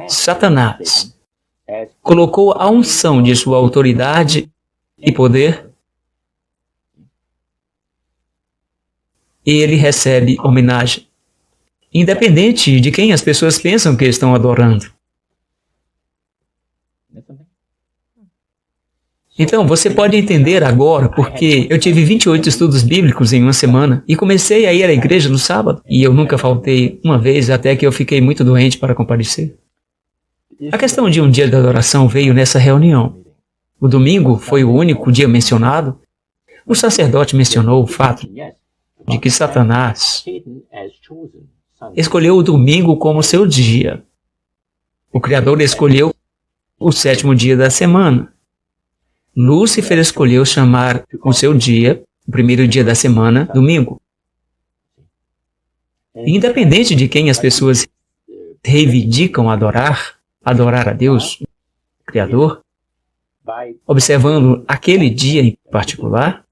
Satanás, colocou a unção de sua autoridade e poder, ele recebe homenagem, independente de quem as pessoas pensam que estão adorando. Então, você pode entender agora porque eu tive 28 estudos bíblicos em uma semana e comecei a ir à igreja no sábado e eu nunca faltei uma vez até que eu fiquei muito doente para comparecer. A questão de um dia de adoração veio nessa reunião. O domingo foi o único dia mencionado. O sacerdote mencionou o fato de que Satanás escolheu o domingo como seu dia. O Criador escolheu o 7º dia da semana. Lúcifer escolheu chamar o seu dia, o primeiro dia da semana, domingo. Independente de quem as pessoas reivindicam adorar a Deus, o Criador, observando aquele dia em particular,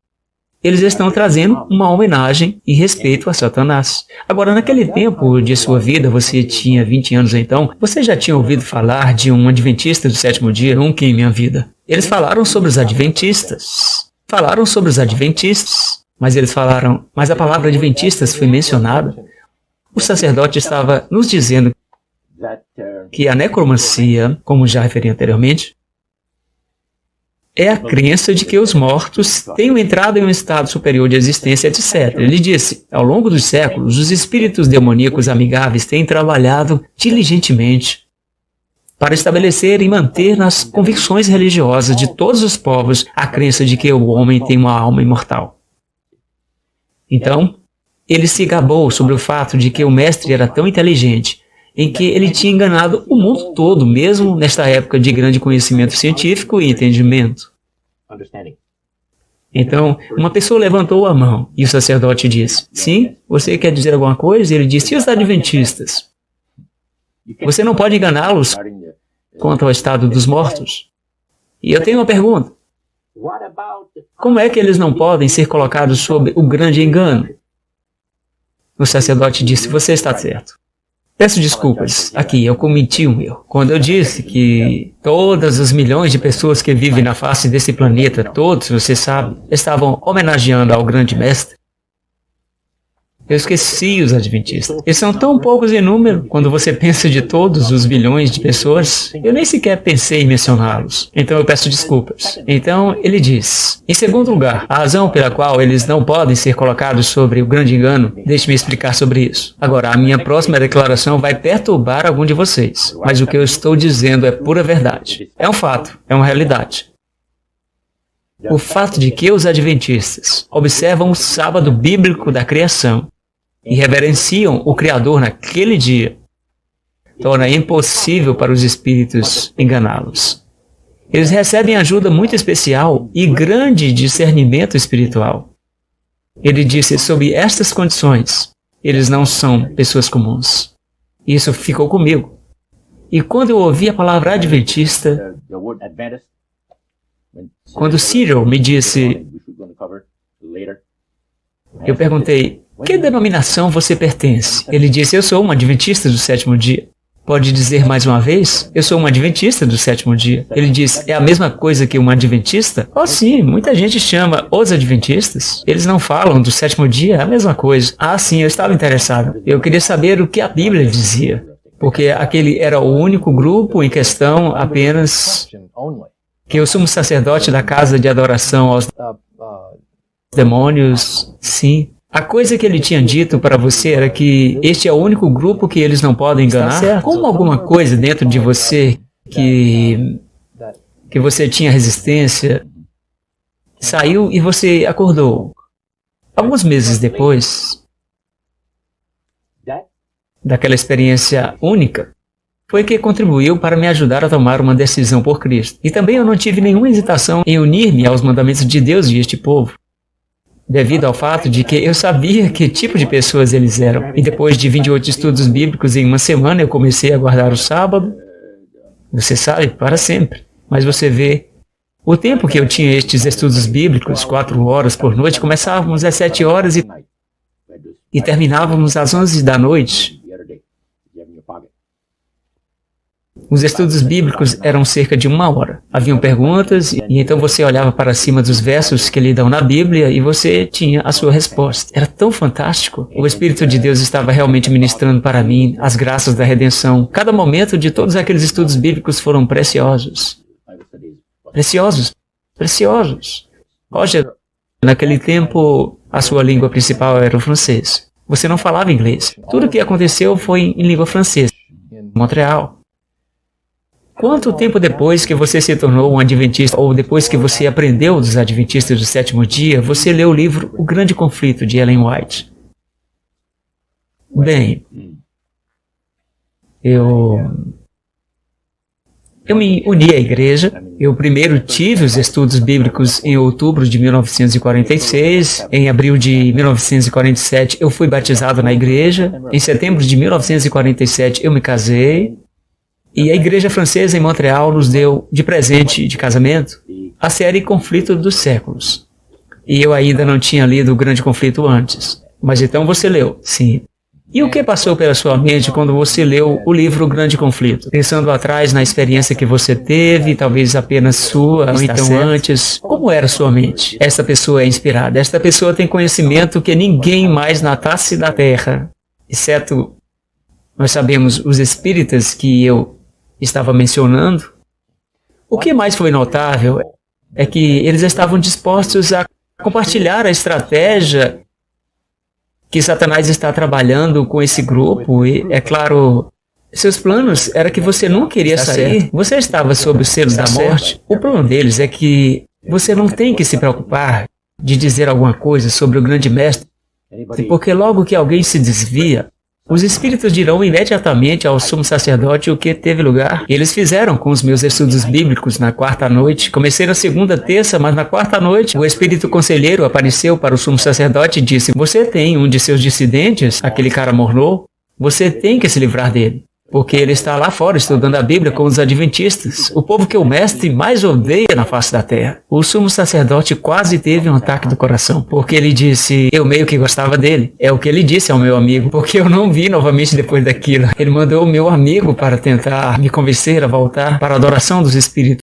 eles estão trazendo uma homenagem e respeito a Satanás. Agora, naquele tempo de sua vida, você tinha 20 anos então, você já tinha ouvido falar de um adventista do 7º dia? Nunca em minha vida. Eles falaram sobre os adventistas. Mas a palavra adventistas foi mencionada. O sacerdote estava nos dizendo que a necromancia, como já referi anteriormente, é a crença de que os mortos tenham entrado em um estado superior de existência, etc. Ele disse, ao longo dos séculos, os espíritos demoníacos amigáveis têm trabalhado diligentemente para estabelecer e manter nas convicções religiosas de todos os povos a crença de que o homem tem uma alma imortal. Então, ele se gabou sobre o fato de que o mestre era tão inteligente, em que ele tinha enganado o mundo todo, mesmo nesta época de grande conhecimento científico e entendimento. Então, uma pessoa levantou a mão e o sacerdote disse, sim, você quer dizer alguma coisa? E ele disse, e os adventistas? Você não pode enganá-los quanto ao estado dos mortos? E eu tenho uma pergunta. Como é que eles não podem ser colocados sob o grande engano? O sacerdote disse, você está certo. Peço desculpas, aqui eu cometi um erro. Quando eu disse que todas as milhões de pessoas que vivem na face desse planeta, todos, você sabe, estavam homenageando ao grande mestre, eu esqueci os adventistas. Eles são tão poucos em número, quando você pensa de todos os bilhões de pessoas, eu nem sequer pensei em mencioná-los. Então eu peço desculpas. Então ele diz, em segundo lugar, a razão pela qual eles não podem ser colocados sobre o grande engano, deixe-me explicar sobre isso. Agora, a minha próxima declaração vai perturbar algum de vocês, mas o que eu estou dizendo é pura verdade. É um fato, é uma realidade. O fato de que os adventistas observam o sábado bíblico da criação e reverenciam o Criador naquele dia, torna impossível para os espíritos enganá-los. Eles recebem ajuda muito especial e grande discernimento espiritual. Ele disse, sob estas condições, eles não são pessoas comuns. Isso ficou comigo. E quando eu ouvi a palavra adventista, quando Cyril me disse, eu perguntei, que denominação você pertence? Ele disse, eu sou um adventista do 7º dia. Pode dizer mais uma vez? Eu sou um adventista do 7º dia. Ele disse, é a mesma coisa que um adventista? Oh sim, muita gente chama os adventistas. Eles não falam do 7º dia, é a mesma coisa. Ah sim, eu estava interessado. Eu queria saber o que a Bíblia dizia. Porque aquele era o único grupo em questão apenas que o sumo sacerdote da casa de adoração aos demônios, sim. A coisa que ele tinha dito para você era que este é o único grupo que eles não podem enganar. Como alguma coisa dentro de você que você tinha resistência saiu e você acordou. Alguns meses depois daquela experiência única, foi que contribuiu para me ajudar a tomar uma decisão por Cristo. E também eu não tive nenhuma hesitação em unir-me aos mandamentos de Deus e este povo, devido ao fato de que eu sabia que tipo de pessoas eles eram. E depois de 28 estudos bíblicos em uma semana, eu comecei a guardar o sábado. Você sabe, para sempre. Mas você vê, o tempo que eu tinha estes estudos bíblicos, 4 horas por noite, começávamos às 7 horas e terminávamos às 11 da noite. Os estudos bíblicos eram cerca de 1 hora. Haviam perguntas e então você olhava para cima dos versos que lhe dão na Bíblia e você tinha a sua resposta. Era tão fantástico. O Espírito de Deus estava realmente ministrando para mim as graças da redenção. Cada momento de todos aqueles estudos bíblicos foram preciosos. Preciosos. Preciosos. Roger, naquele tempo, a sua língua principal era o francês. Você não falava inglês. Tudo o que aconteceu foi em língua francesa. Montreal. Quanto tempo depois que você se tornou um adventista, ou depois que você aprendeu dos adventistas do sétimo dia, você leu o livro O Grande Conflito, de Ellen White? Bem, eu me uni à igreja. Eu primeiro tive os estudos bíblicos em outubro de 1946. Em abril de 1947, eu fui batizado na igreja. Em setembro de 1947, eu me casei. E a igreja francesa em Montreal nos deu de presente de casamento a série Conflito dos Séculos. E eu ainda não tinha lido O Grande Conflito antes. Mas então você leu? Sim. E o que passou pela sua mente quando você leu o livro O Grande Conflito? Pensando atrás na experiência que você teve, talvez apenas sua, ou então antes, como era sua mente? Esta pessoa é inspirada, esta pessoa tem conhecimento que ninguém mais na face da terra, exceto, nós sabemos, os espíritas que eu estava mencionando. O que mais foi notável é que eles estavam dispostos a compartilhar a estratégia que Satanás está trabalhando com esse grupo. E, é claro, seus planos era que você não queria sair. Você estava sob o selo da morte. O plano deles é que você não tem que se preocupar de dizer alguma coisa sobre o grande mestre, porque logo que alguém se desvia, os espíritos dirão imediatamente ao sumo sacerdote o que teve lugar. Eles fizeram com os meus estudos bíblicos na quarta noite. Comecei na segunda, terça, mas na quarta noite o espírito conselheiro apareceu para o sumo sacerdote e disse: você tem um de seus dissidentes, aquele cara mornou, você tem que se livrar dele, porque ele está lá fora estudando a Bíblia com os adventistas, o povo que o mestre mais odeia na face da terra. O sumo sacerdote quase teve um ataque do coração, porque ele disse: eu meio que gostava dele. É o que ele disse ao meu amigo, porque eu não vi novamente depois daquilo. Ele mandou o meu amigo para tentar me convencer a voltar para a adoração dos espíritos.